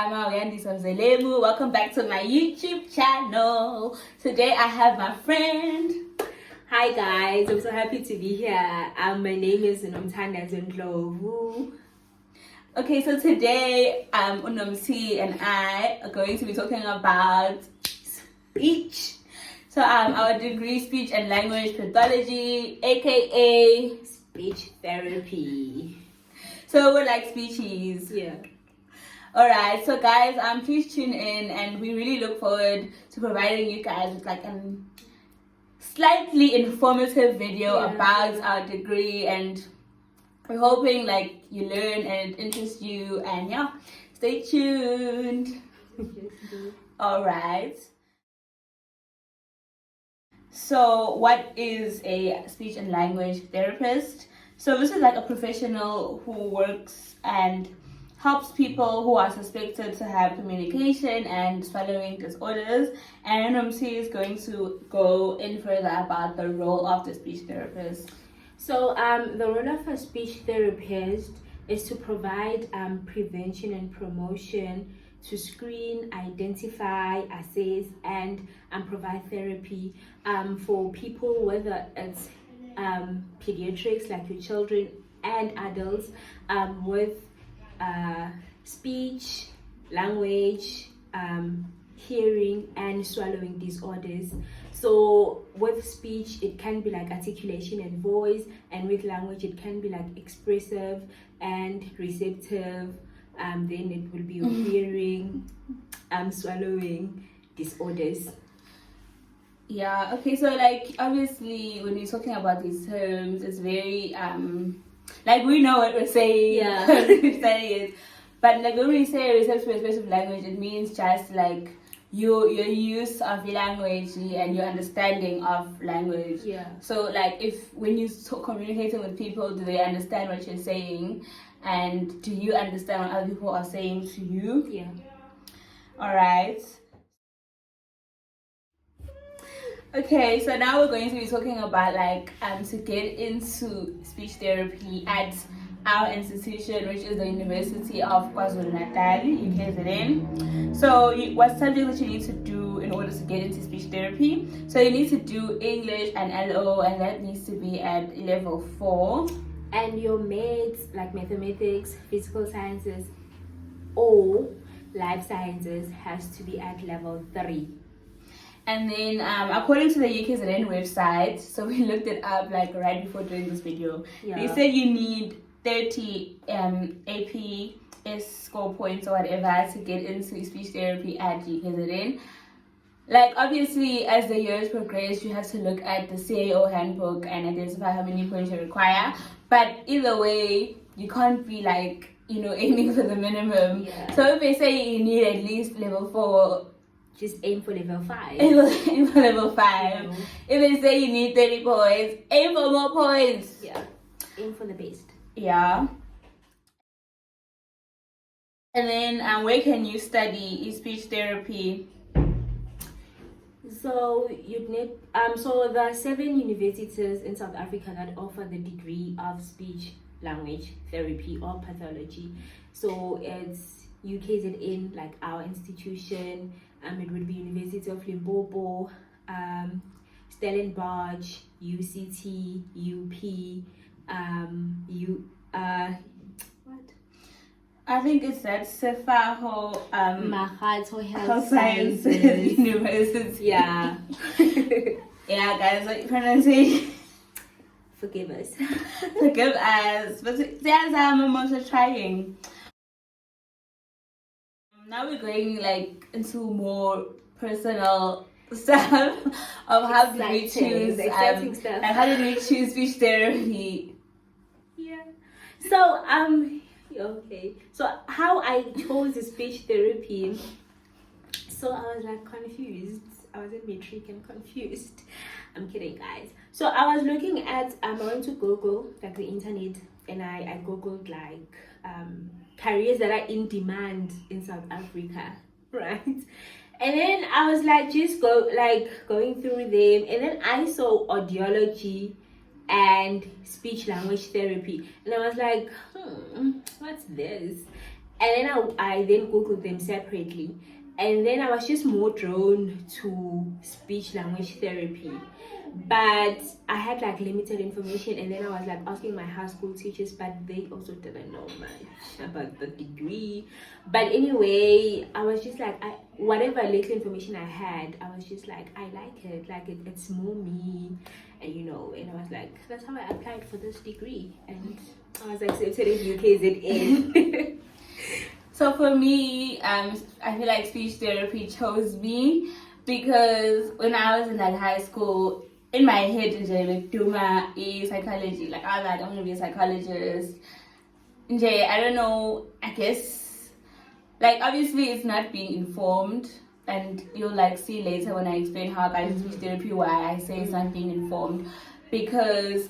igama uyandisa Zelemu. Welcome back to my YouTube channel. Today I have my friend. Hi guys, I'm so happy to be here. My name is Nomthanda Zendlovu. Okay, so today Unomsi and I are going to be talking about speech. So our degree, Speech and Language Pathology, aka Speech therapy. So we're like species. Yeah. Alright, so guys, please tune in, and we really look forward to providing you guys with like a slightly informative video about our degree, and we're hoping like you learn and it interests you, and yeah, stay tuned. Alright. So what is a speech and language therapist? So this is like a professional who works and helps people who are suspected to have communication and swallowing disorders. And NMC is going to go in further about the role of the speech therapist. So the role of a speech therapist is to provide prevention and promotion, to screen, identify, assess, and provide therapy for people, whether it's pediatrics, like your children, and adults with speech, language, hearing, and swallowing disorders. So with speech, it can be like articulation and voice, and with language, it can be like expressive and receptive. Then it will be your hearing, swallowing disorders. Yeah, okay, so like obviously when we're talking about these terms, it's very like we know what we're saying, Yeah. we're studying it. But like when we say receptive expressive language, it means just like your use of your language and your understanding of language. Yeah. So like if when you communicating with people, do they understand what you're saying, and do you understand what other people are saying to you? Yeah. All right. Okay, so now we're going to be talking about like to get into speech therapy at our institution, which is the University of KwaZulu-Natal, UKZN. So what subjects that you need to do in order to get into speech therapy? So you need to do English and LO, and that needs to be at level 4. And your maths, like mathematics, physical sciences, or life sciences, has to be at level 3. And then according to the UKZN website, so we looked it up like right before doing this video, they said you need 30 APS score points or whatever to get into speech therapy at UKZN. Like obviously as the years progress, you have to look at the CAO handbook and identify how many points you require, but either way you can't be like, aiming for the minimum. So if they say you need at least level 4, just aim for level 5. Aim for level 5. If they say you need 30 points, aim for more points. Yeah, aim for the best. Yeah. And then where can you study speech therapy? So you'd need so there are 7 universities in South Africa that offer the degree of speech language therapy or pathology. So it's UKZN, like our institution. It would be University of Limpopo, Stellenbosch, UCT, UP, what? I think it's that Sefaho Mahato Health Sciences University. Yeah. Yeah, guys, like pronunciation. Forgive us. Forgive us. But yes, I'm also trying. Now we're going like into more personal stuff of how did we choose stuff. and how did we choose speech therapy. Yeah. So okay. So how I chose the speech therapy. So I was like confused. I was in matric and confused. I'm kidding, guys. So I was looking at I went to Google, like the internet, and I googled like careers that are in demand in South Africa, right? And then I was like just going through them, and then I saw audiology and speech language therapy, and I was like, what's this? And then I then googled them separately, and then I was just more drawn to speech language therapy, but I had like limited information. And then I was like asking my high school teachers, but they also didn't know much about the degree. But anyway, I was just like, whatever little information I had, I was just like, I like it, it's more me. And and I was like, that's how I applied for this degree, and I was accepted at UKZN. So for me, I feel like speech therapy chose me because when I was in like high school, in my head, like Duma is psychology. Like I was like, I'm gonna be a psychologist. I don't know. I guess like obviously it's not being informed, and you'll like see later when I explain how I got into speech therapy why I say it's not being informed, because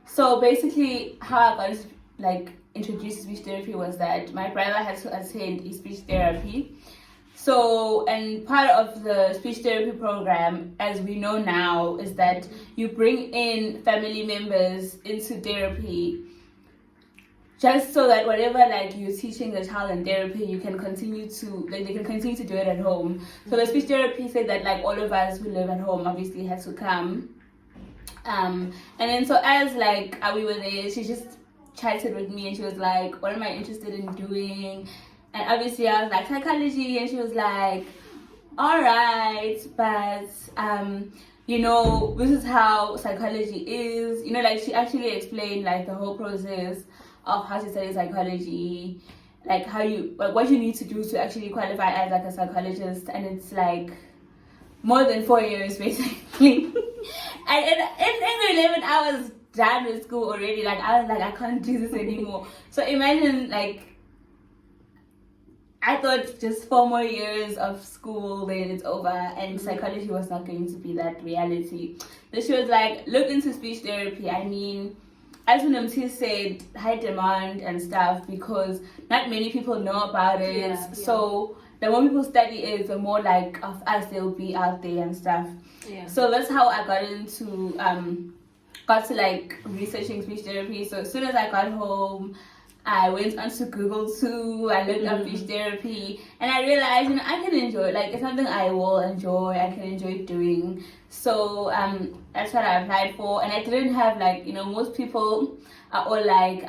so basically how I got like introduced to speech therapy was that my brother had to attend a speech therapy. So, and part of the speech therapy program, as we know now, is that you bring in family members into therapy just so that whatever like you're teaching the child in therapy, you can continue to like they can continue to do it at home. So the speech therapy said that like all of us who live at home obviously had to come. And then so as like we were there, she just chatted with me and she was like, what am I interested in doing? And obviously I was like, psychology. And she was like, all right, but this is how psychology is. Like she actually explained like the whole process of how to study psychology, like what you need to do to actually qualify as like a psychologist. And it's like more than 4 years basically. And in grade 11 I was done with school already. Like I was like, I can't do this anymore. So imagine like I thought just 4 more years of school, then it's over, and psychology was not going to be that reality. So she was like, look into speech therapy. I mean, as Unamti said, high demand and stuff, because not many people know about it. Yeah. So the more people study it, the more like of us they'll be out there and stuff. Yeah. So that's how I got into got to like researching speech therapy. So as soon as I got home, I went onto Google too. I looked up speech therapy, and I realized, I can enjoy it. Like it's something I will enjoy. I can enjoy doing. So that's what I applied for, and I didn't have like most people are all like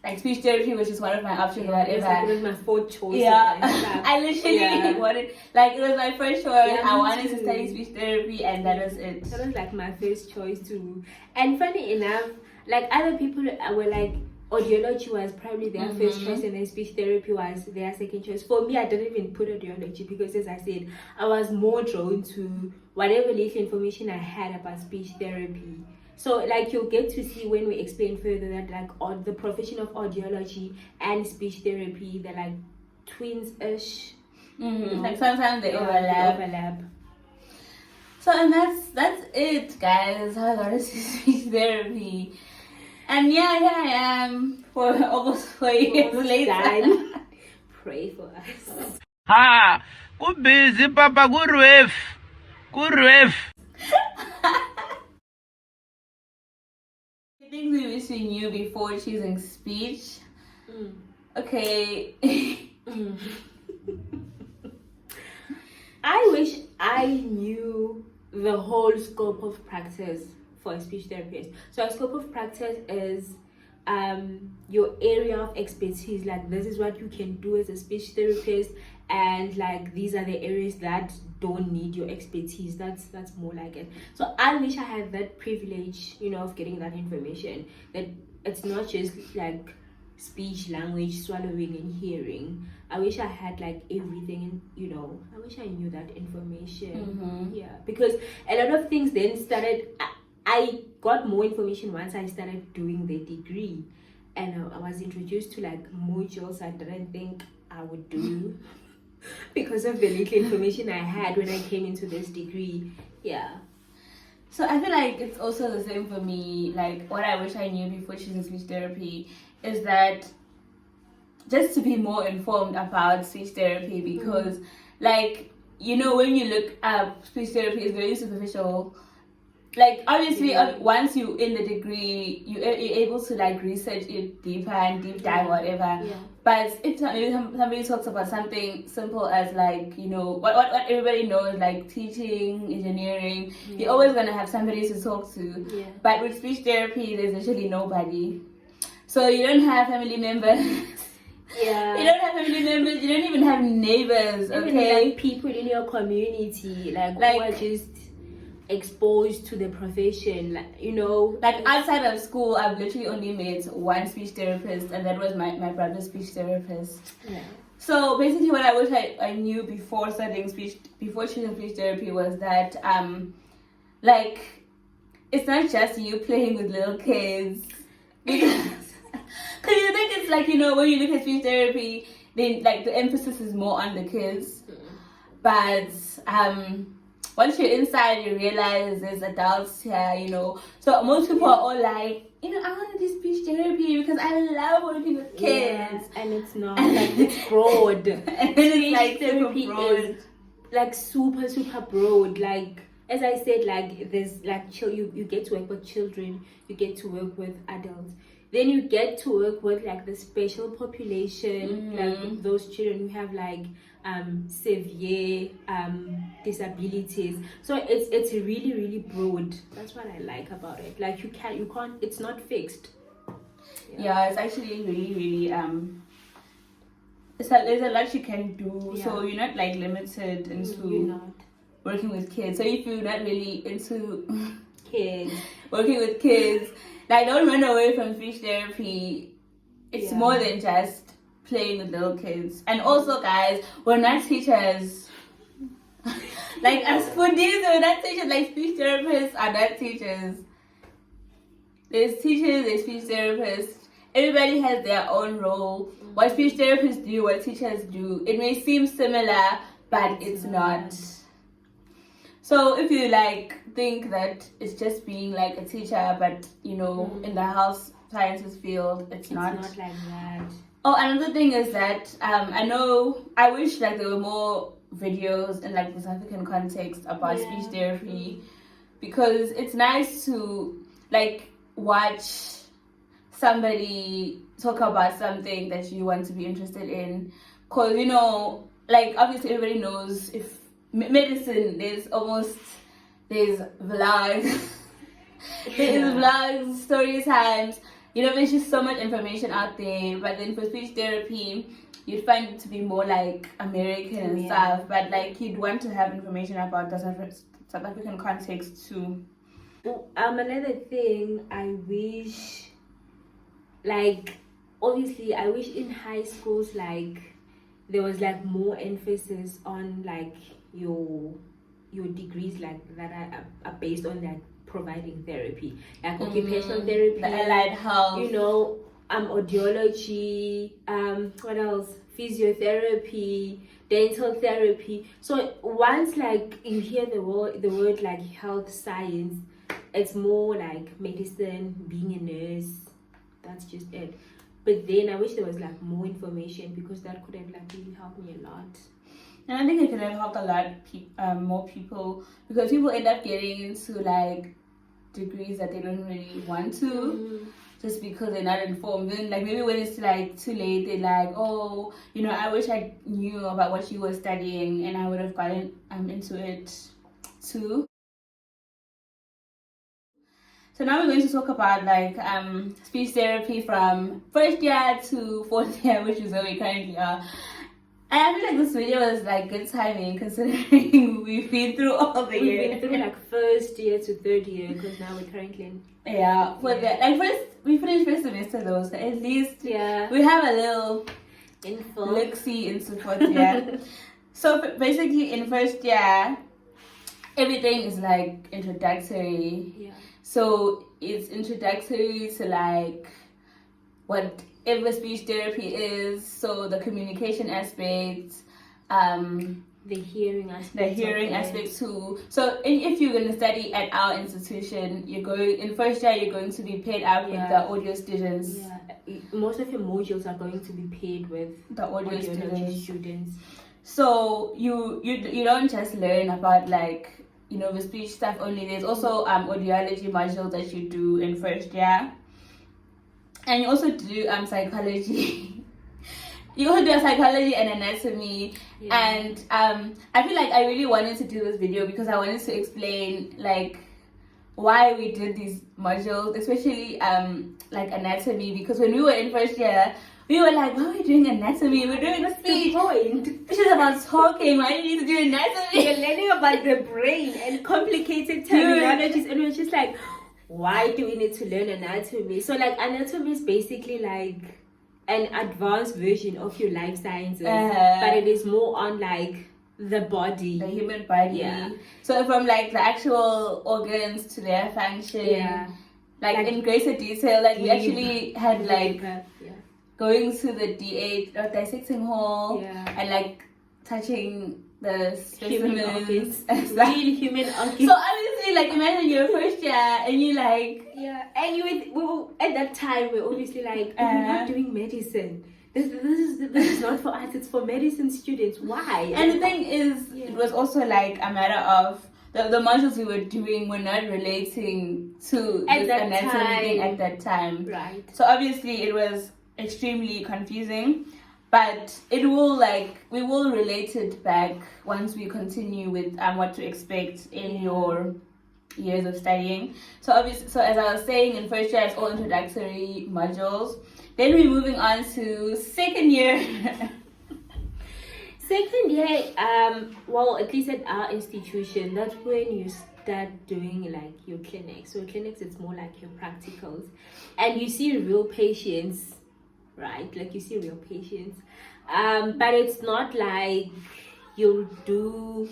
like speech therapy was just one of my options or whatever. It was my fourth choice. Yeah, I literally wanted, like it was my first choice. Yeah, I wanted to study speech therapy, and that was it. That was like my first choice too. And funny enough, like other people were like, audiology was probably their first choice, and then speech therapy was their second choice. For me, I didn't even put audiology because, as I said, I was more drawn to whatever little information I had about speech therapy. So like you'll get to see when we explain further that like the profession of audiology and speech therapy, they're like twins-ish. Like sometimes they overlap. So and that's it, guys. How I got into speech therapy. And yeah, here I am for almost 4 years later. Pray for us. Ha! Go busy, Papa. Go ref. Things we wish we knew before choosing speech. Okay. I wish I knew the whole scope of practice for a speech therapist. So a scope of practice is your area of expertise. Like this is what you can do as a speech therapist, and like these are the areas that don't need your expertise. That's more like it. So I wish I had that privilege, of getting that information, that it's not just like speech, language, swallowing and hearing. I wish I had like everything, and I wish I knew that information. Yeah, because a lot of things then started. I got more information once I started doing the degree, and I was introduced to like modules I didn't think I would do because of the little information I had when I came into this degree. Yeah. So I feel like it's also the same for me. Like what I wish I knew before choosing speech therapy is that just to be more informed about speech therapy, because like when you look up speech therapy, is very superficial. like obviously once you in the degree you're able to like research it deeper and deep dive whatever. But if somebody talks about something simple as like, you know, what everybody knows, like teaching, engineering, you're always gonna have somebody to talk to. But with speech therapy there's literally nobody. So you don't have family members. You don't have family members, you don't even have neighbors, okay? Like people in your community, like who are just exposed to the profession, like, you know. Like outside of school, I've literally only met one speech therapist, and that was my brother's speech therapist. So basically what I wish I knew before choosing speech therapy was that, like, it's not just you playing with little kids. Because you think it's like, you know, when you look at speech therapy, then like the emphasis is more on the kids. But once you're inside, you realize there's adults here, you know. So most people are all like, you know, I want to do speech therapy because I love working with kids. And it's not like it's broad. And it's like therapy broad. is like super broad. Like as I said, like there's like you get to work with children, you get to work with adults. Then you get to work with like the special population, like those children who have like severe disabilities. So it's really broad. That's what I like about it. Like you can't. It's not fixed. Yeah, it's actually really there's a lot you can do. So you're not like limited into working with kids. So if you're not really into working with kids, like don't run away from speech therapy. It's more than just playing with little kids. And also guys, we're not teachers. Like as foodies, we're not teachers. Like speech therapists are not teachers. There's teachers, there's speech therapists. Everybody has their own role. What speech therapists do, what teachers do, it may seem similar, but it's not. So if you like think that it's just being like a teacher, but you know, in the health sciences field, it's not like that. Oh, another thing is that I wish like there were more videos in like the South African context about speech therapy, because it's nice to like watch somebody talk about something that you want to be interested in, because you know, like obviously everybody knows if medicine, there's vlogs, there's vlogs, story times, you know, there's just so much information out there. But then for speech therapy, you'd find it to be more like American and stuff, but like you'd want to have information about the South African context too. Another thing I wish, like obviously I wish in high schools like there was like more emphasis on like your degrees like that are based on like providing therapy, like occupational therapy, the allied health, you know, audiology, what else, physiotherapy, dental therapy. So once like you hear the word like health science, it's more like medicine, being a nurse, that's just it. But then I wish there was like more information, because that could have like really helped me a lot. And I think it could have helped a lot more people, because people end up getting into like degrees that they don't really want to, just because they're not informed. Then like maybe when it's like too late, they're like, oh, you know, I wish I knew about what you were studying and I would have gotten into it too. So now we're going to talk about like speech therapy from first year to fourth year, which is where we currently are. And I feel like this video is like good timing, considering we've been through all the years. We've been through like first year to third year, because now we're currently in. We finished first semester though, so at least we have a little look-see into fourth year. So basically in first year, everything is like introductory. So it's introductory to like whatever speech therapy is. So the communication aspect, the hearing aspect too. So if you're going to study at our institution, in first year you're going to be paired up with the audio students. Most of your modules are going to be paired with the audio students. So you don't just learn about like the speech stuff only. There's also audiology modules that you do in first year, and you also do psychology. You also do psychology and anatomy, and I feel like I really wanted to do this video because I wanted to explain like why we did these modules, especially like anatomy, because when we were in first year, we were like, why are we doing anatomy? We're doing a speech. Which is about talking. Why do you need to do anatomy? You're learning about the brain and complicated terminologies, and we're just like, why do we need to learn anatomy? So like anatomy is basically like an advanced version of your life sciences, but it is more on like the body, the human body. So from like the actual organs to their function, like in greater detail. Like we actually had like going to the DH or dissecting hall and like touching the specimens, real human organs. So obviously, like imagine you're first year and you like and you at that time we're obviously like, we're not doing medicine. This is not for us. It's for medicine students. Why? And the thing is, it was also like a matter of the modules we were doing were not relating to at this that anatomy time. thing at that time. Right. So obviously it was extremely confusing, but we will relate it back once we continue with what to expect in your years of studying. So obviously, as I was saying, in first year it's all introductory modules. Then we're moving on to second year. Second year, well, at least at our institution, that's when you start doing like your clinics. So clinics, it's more like your practicals, and you see real patients, right? Like you see real patients, but it's not like you do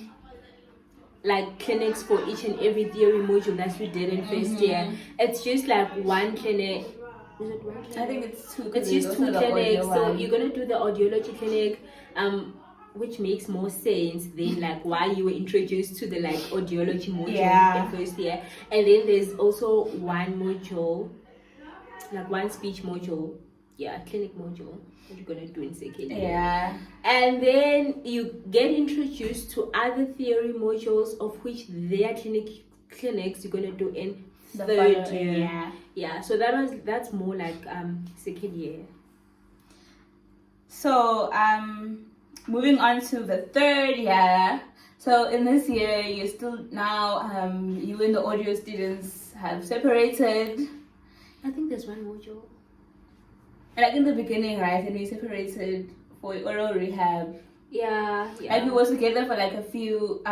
like clinics for each and every theory module that we did in first year. It's just like one clinic. Is it one clinic? I think it's two. It's just two clinics. So you're gonna do the audiology clinic, which makes more sense than like why you were introduced to the like audiology module in first year. And then there's also one module, like one speech module, clinic module that you're gonna do in second year. And then you get introduced to other theory modules, of which their clinics you're gonna do in the third year. So that's more like second year. So moving on to the third year. So in this year you still now you and the audio students have separated. I think there's one module. Like in the beginning, right? And we separated for oral rehab. Like we were together for like a few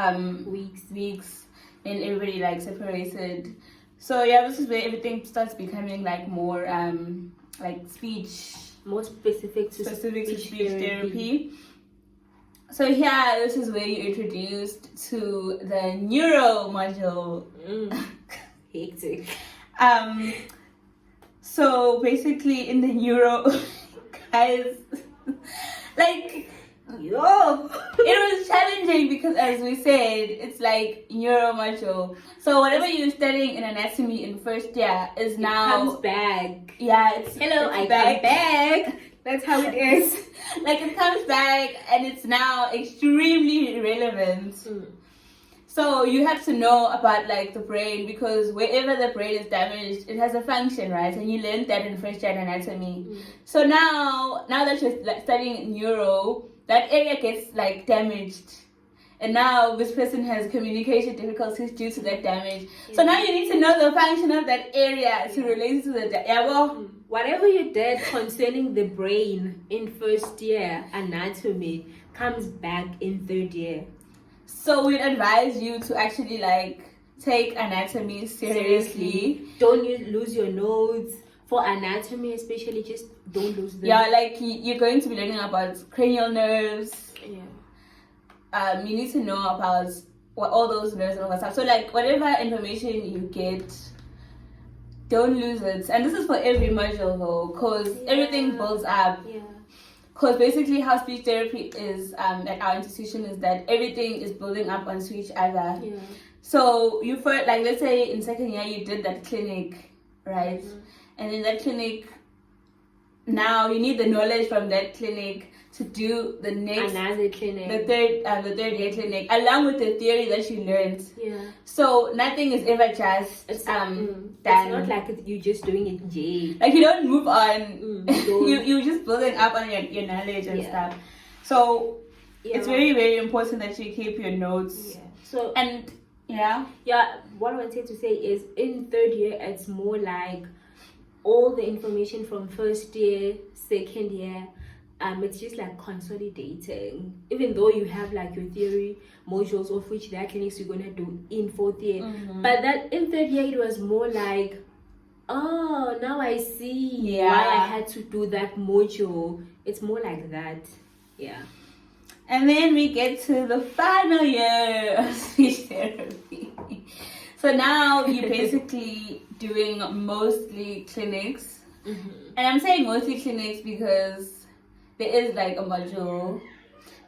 weeks, and everybody like separated. So this is where everything starts becoming like more like speech, more specific to speech therapy. So this is where you're introduced to the neuro module. Hectic. So basically in the neuro, guys, like it was challenging because, as we said, it's like neuro module. So whatever you're studying in anatomy in first year is now comes back. It's come back. That's how it is. Like it comes back and it's now extremely relevant. So you have to know about like the brain, because wherever the brain is damaged, it has a function, right? And you learned that in first year anatomy. So now that you're like studying neuro, that area gets like damaged, and now this person has communication difficulties due to that damage. So now you need to know the function of that area to relate to the whatever you did concerning the brain in first year anatomy comes back in third year. So we'd advise you to actually like take anatomy seriously. Don't lose your notes. For anatomy especially, just don't lose them. Like you're going to be learning about cranial nerves. You need to know about what all those nerves and all that stuff. So like whatever information you get, don't lose it. And this is for every module though, because everything builds up. Because basically how speech therapy is at our institution is that everything is building up onto each other. So you first, like let's say in second year you did that clinic, right? And in that clinic, now you need the knowledge from that clinic to do the next another clinic, the third year clinic, along with the theory that you learned. Yeah. So nothing is ever just It's done. not like you're just doing it in jail. Like you don't move on. Don't. You're just building up on your knowledge and stuff. So it's very, very important that you keep your notes. Yeah. So what I wanted to say is in third year it's more like all the information from first year, second year, it's just like consolidating. Even though you have like your theory modules, of which there are clinics you're gonna do in fourth year, but that in third year it was more like, oh, now I see why I had to do that module. It's more like that. Yeah. And then we get to the final year of speech therapy. So now you're basically doing mostly clinics. And I'm saying mostly clinics because there is like a module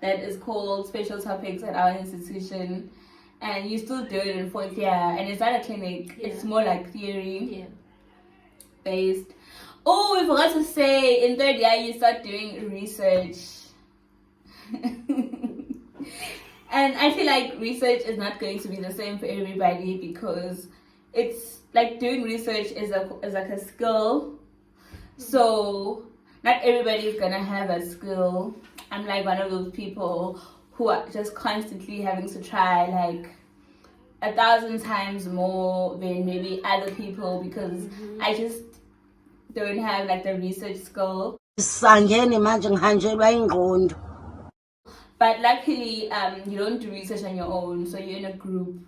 that is called special topics at our institution. And you still do it in fourth year. And it's not a clinic. It's more like theory based. Oh, we forgot to say in third year you start doing research. And I feel like research is not going to be the same for everybody because it's like doing research is like a skill. So not everybody is gonna have a skill. I'm like one of those people who are just constantly having to try like 1,000 times more than maybe other people because I just don't have like the research skill. But luckily, you don't do research on your own, so you're in a group.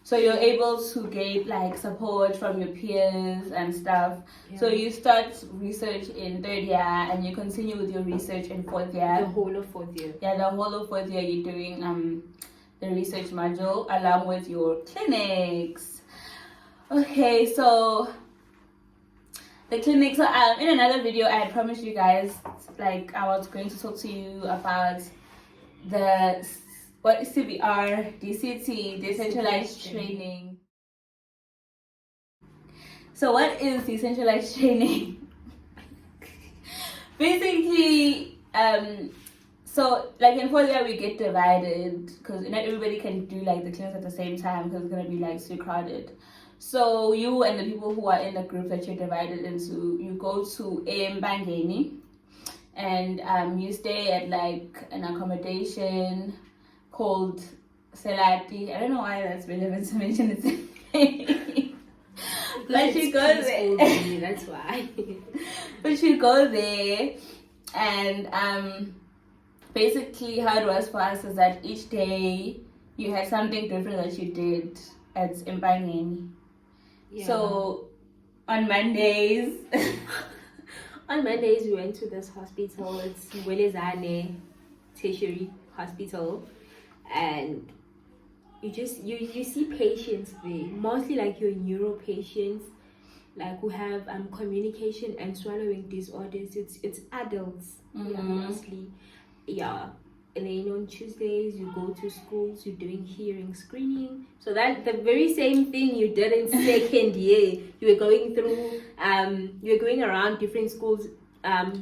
So you're able to get like support from your peers and stuff. So you start research in third year and you continue with your research in fourth year. The whole of fourth year. Yeah, the whole of fourth year you're doing the research module along with your clinics. Okay, so the clinics. So in another video, I had promised you guys like I was going to talk to you about what is CBR, DCT, decentralized training. So what is decentralized training? Basically, so like in fourth year we get divided because not everybody can do like the clinics at the same time because it's gonna be like too crowded. So you and the people who are in the group that you're divided into, you go to Mbangeni. And you stay at like an accommodation called Selati. I don't know why that's relevant to mention it. But you go there. That's why. But you go there, and basically how it was for us is that each day you had something different that you did at Mbangeni. So on Mondays. On Mondays, we went to this hospital. It's UKZN Tertiary Hospital, and you see patients there, mostly like your neuro patients, like who have communication and swallowing disorders. It's adults, mostly, And then on Tuesdays you go to schools. You're doing hearing screening. So that the very same thing you did in second year. You were going through. You were going around different schools,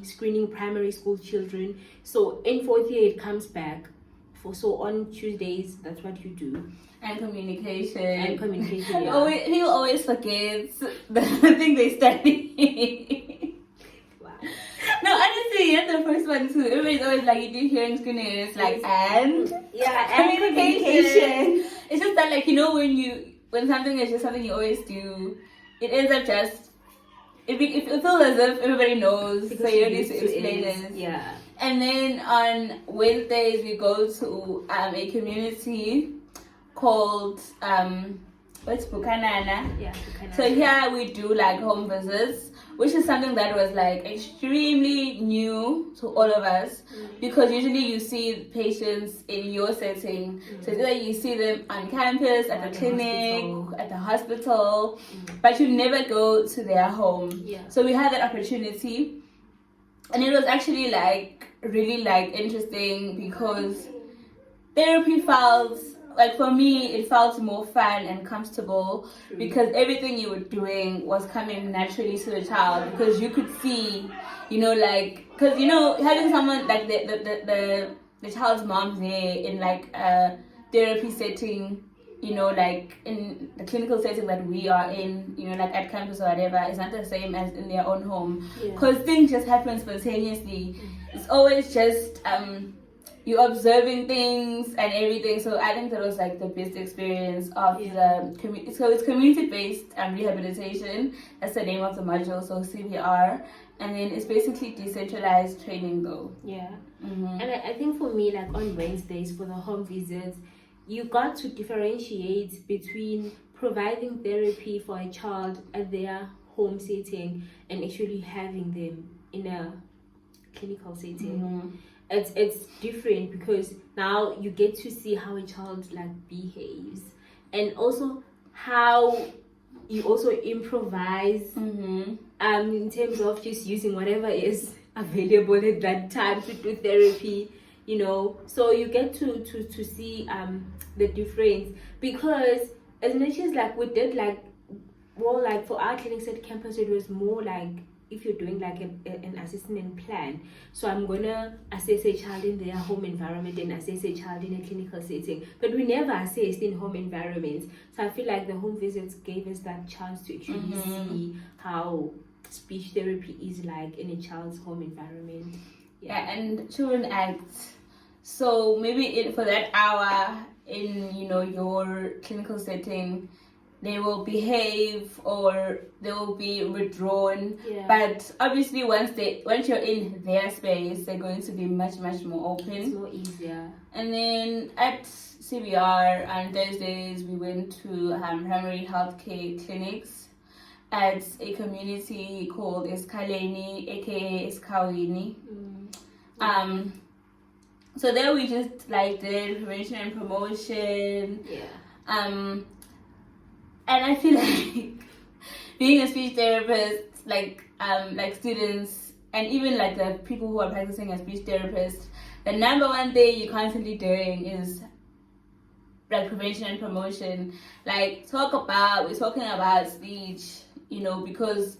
screening primary school children. So in fourth year it comes back. So on Tuesdays that's what you do. And communication. Yeah. People always forget the thing they study. Wow. No, honestly, you're the first one too. Everybody's always like, you do hearing screening, and it's like, and communication. It's just that, like, you know, when something is just something you always do, it ends up just it feels as if everybody knows, because so you don't need to explain it. Yeah. And then on Wednesdays we go to a community called what's Bukanana. Yeah, Bukanana. So here we do like home visits, which is something that was like extremely new to all of us, because usually you see patients in your setting. So it's either you see them on campus, at the clinic, at the hospital, but you never go to their home. Yeah. So we had that opportunity, and it was actually like really like interesting, because therapy felt like for me, it felt more fun and comfortable because everything you were doing was coming naturally to the child because you could see, like, because having someone like the child's mom there in like a therapy setting, like in the clinical setting that we are in, like at campus or whatever, it's not the same as in their own home because things just happen spontaneously. It's always just you're observing things and everything. So I think that was like the best experience of the community. So it's community-based rehabilitation. That's the name of the module. So CPR, and then it's basically decentralized training though. Yeah. And I think for me, like on Wednesdays for the home visits, you got to differentiate between providing therapy for a child at their home setting and actually having them in a clinical setting. It's different because now you get to see how a child like behaves, and also how you also improvise in terms of just using whatever is available at that time to do therapy, so you get to see the difference, because as much as like we did like for our clinics at campus, it was more like if you're doing like an assessment plan, so I'm gonna assess a child in their home environment and assess a child in a clinical setting, but we never assessed in home environments. So I feel like the home visits gave us that chance to actually see how speech therapy is like in a child's home environment. And children act. So maybe for that hour in your clinical setting, they will behave or they will be withdrawn. But obviously once you're in their space, they're going to be much more open. It's more easier. And then at CBR on Thursdays we went to primary healthcare clinics at a community called Eskaleni, aka Eskawini. So there we just like did prevention and promotion. And I feel like being a speech therapist, like students and even like the people who are practicing as speech therapists, the number one thing you're constantly doing is like prevention and promotion. Like we're talking about speech, because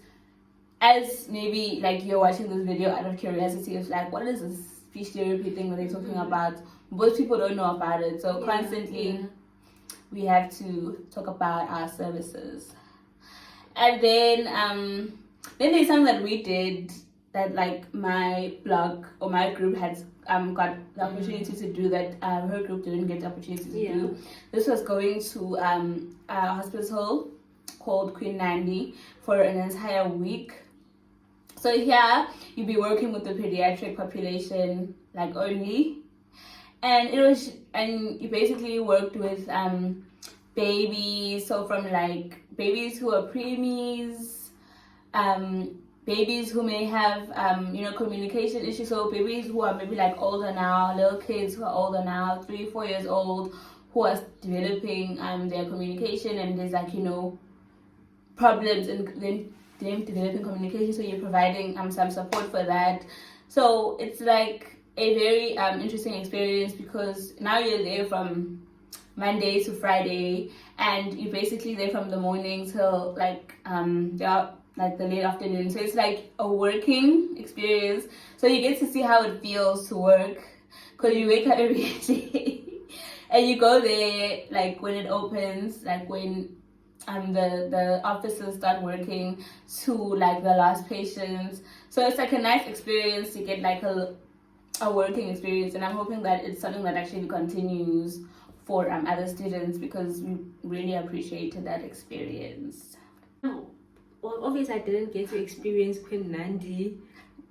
as maybe like you're watching this video out of curiosity, it's like, what is this speech therapy thing that they're talking about? Most people don't know about it. So constantly we have to talk about our services. And then there's something that we did that like my blog or my group has got the opportunity to do that her group didn't get the opportunity to do. This was going to a hospital called Queen Nandi for an entire week. So here you'll be working with the pediatric population like only, and you basically worked with babies, so from like babies who are preemies, babies who may have communication issues, so babies who are maybe like older now, little kids who are older now, 3-4 years old, who are developing their communication, and there's like problems in them developing communication, so you're providing some support for that. So it's like a very interesting experience because now you're there from Monday to Friday, and you're basically there from the morning till like the late afternoon. So it's like a working experience. So you get to see how it feels to work, because you wake up every day and you go there like when it opens, like when the officers start working to like the last patients. So it's like a nice experience to get like a working experience, and I'm hoping that it's something that actually continues for other students, because we really appreciated that experience. Well, obviously I didn't get to experience Queen Nandi.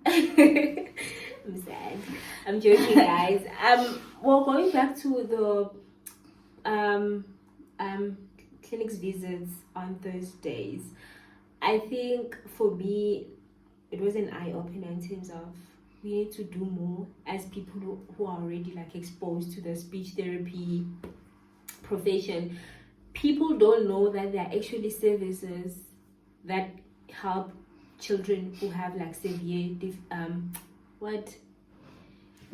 I'm sad. I'm joking, guys. Well, going back to the clinics visits on Thursdays, I think for me it was an eye-opener in terms of we need to do more as people who are already like exposed to the speech therapy profession. People don't know that there are actually services that help children who have like severe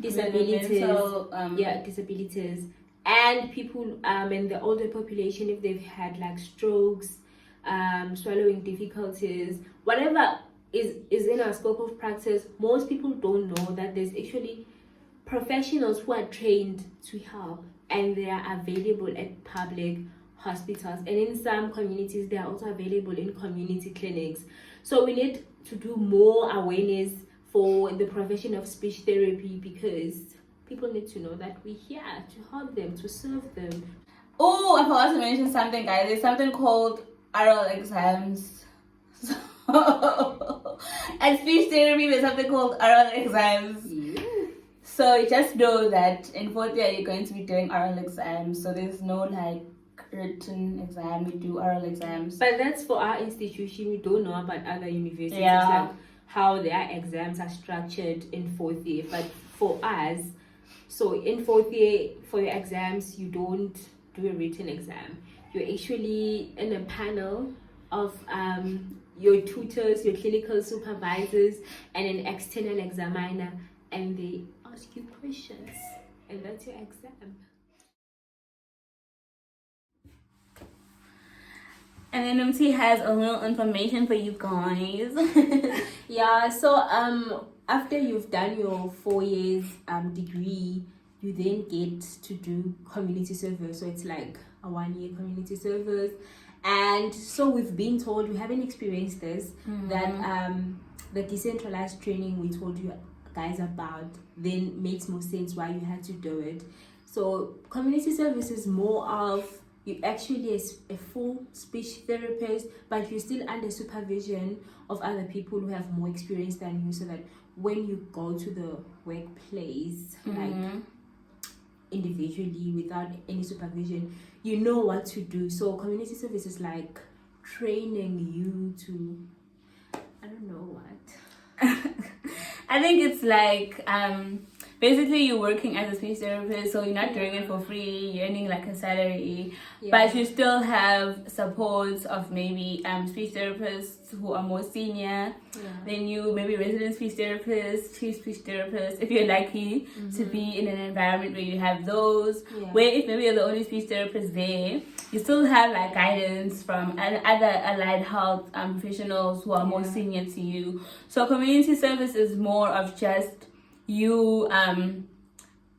disabilities. Disabilities, and people in the older population, if they've had like strokes, swallowing difficulties, whatever is in our scope of practice. Most people don't know that there's actually professionals who are trained to help, and they are available at public hospitals, and in some communities they are also available in community clinics. So we need to do more awareness for the profession of speech therapy, because people need to know that we're here to help them, to serve them. Oh, I forgot to mention something, guys. There's something called oral exams. At speech therapy, there's something called oral exams. Yeah. So just know that in 4th year you're going to be doing oral exams. So there's no like written exam. We do oral exams. But that's for our institution. We don't know about other universities, Yeah. like how their exams are structured in 4th year. But for us, so in 4th year, for your exams, you don't do a written exam. You're actually in a panel of your tutors, your clinical supervisors, and an external examiner, and they ask you questions, and that's your exam. And then MT has a little information for you guys. Yeah, so after you've done your 4 years degree, you then get to do community service. So it's like a 1 year community service. And so we've been told, we haven't experienced this, that the decentralized training we told you guys about then makes more sense why you had to do it. So community service is more of, you actually is a full speech therapist, but you're still under supervision of other people who have more experience than you, so that when you go to the workplace, like individually without any supervision, you know what to do. So community service is like training you to, I don't know what. I think it's like basically you're working as a speech therapist, so you're not doing it for free, you're earning like a salary, but you still have supports of maybe speech therapists who are more senior than you, maybe resident speech therapists, chief speech therapists, if you're lucky to be in an environment where you have those, where if maybe you're the only speech therapist there, you still have like guidance from other allied health professionals who are more senior to you. So community service is more of just you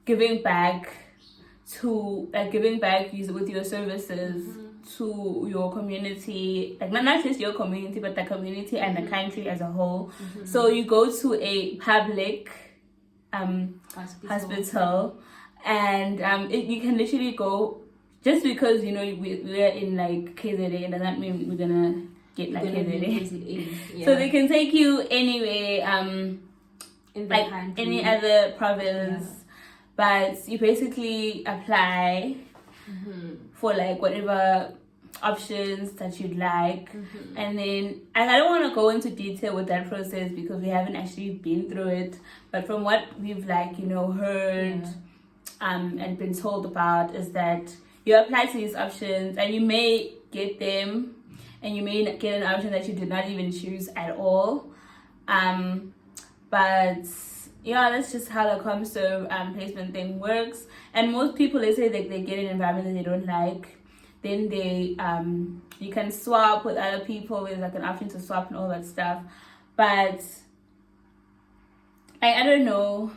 giving back with your services to your community, like not just your community, but the community and the country as a whole. So you go to a public hospital, and you can literally go, just because you know we're in like KZN doesn't mean we're gonna get like KZN. So they can take you anywhere in the like country, any other province, but you basically apply for like whatever options that you'd like, and then I don't want to go into detail with that process because we haven't actually been through it, but from what we've like heard and been told about is that you apply to these options and you may get them, and you may get an option that you did not even choose at all. But yeah, that's just how the ComServe placement thing works. And most people, they say that they get an environment that they don't like, then they you can swap with other people. There's like an option to swap and all that stuff. But I don't know.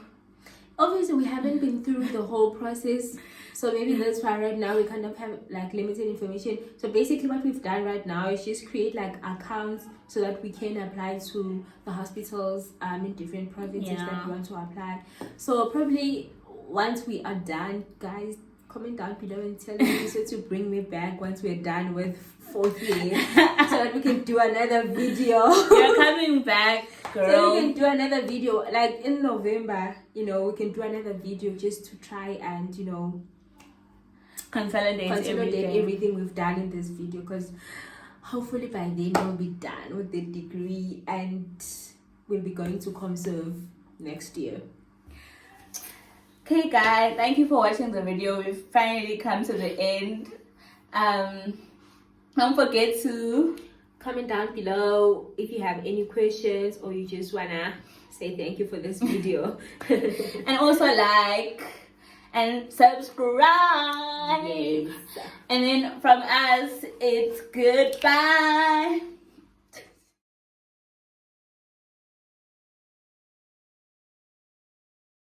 Obviously, we haven't been through the whole process, so maybe that's why right now we kind of have like limited information. So basically what we've done right now is just create like accounts so that we can apply to the hospitals in different provinces that we want to apply. So probably once we are done, guys, comment down below and tell me to bring me back once we're done with 4th year so that we can do another video. You're coming back, girl. So we can do another video like in November, we can do another video just to try and consolidate everything we've done in this video, because hopefully by then we'll be done with the degree and we'll be going to ComServe next year. Okay guys, thank you for watching the video. We've finally come to the end. Don't forget to comment down below if you have any questions or you just wanna say thank you for this video. And also like and subscribe. Yes. And then from us, it's goodbye.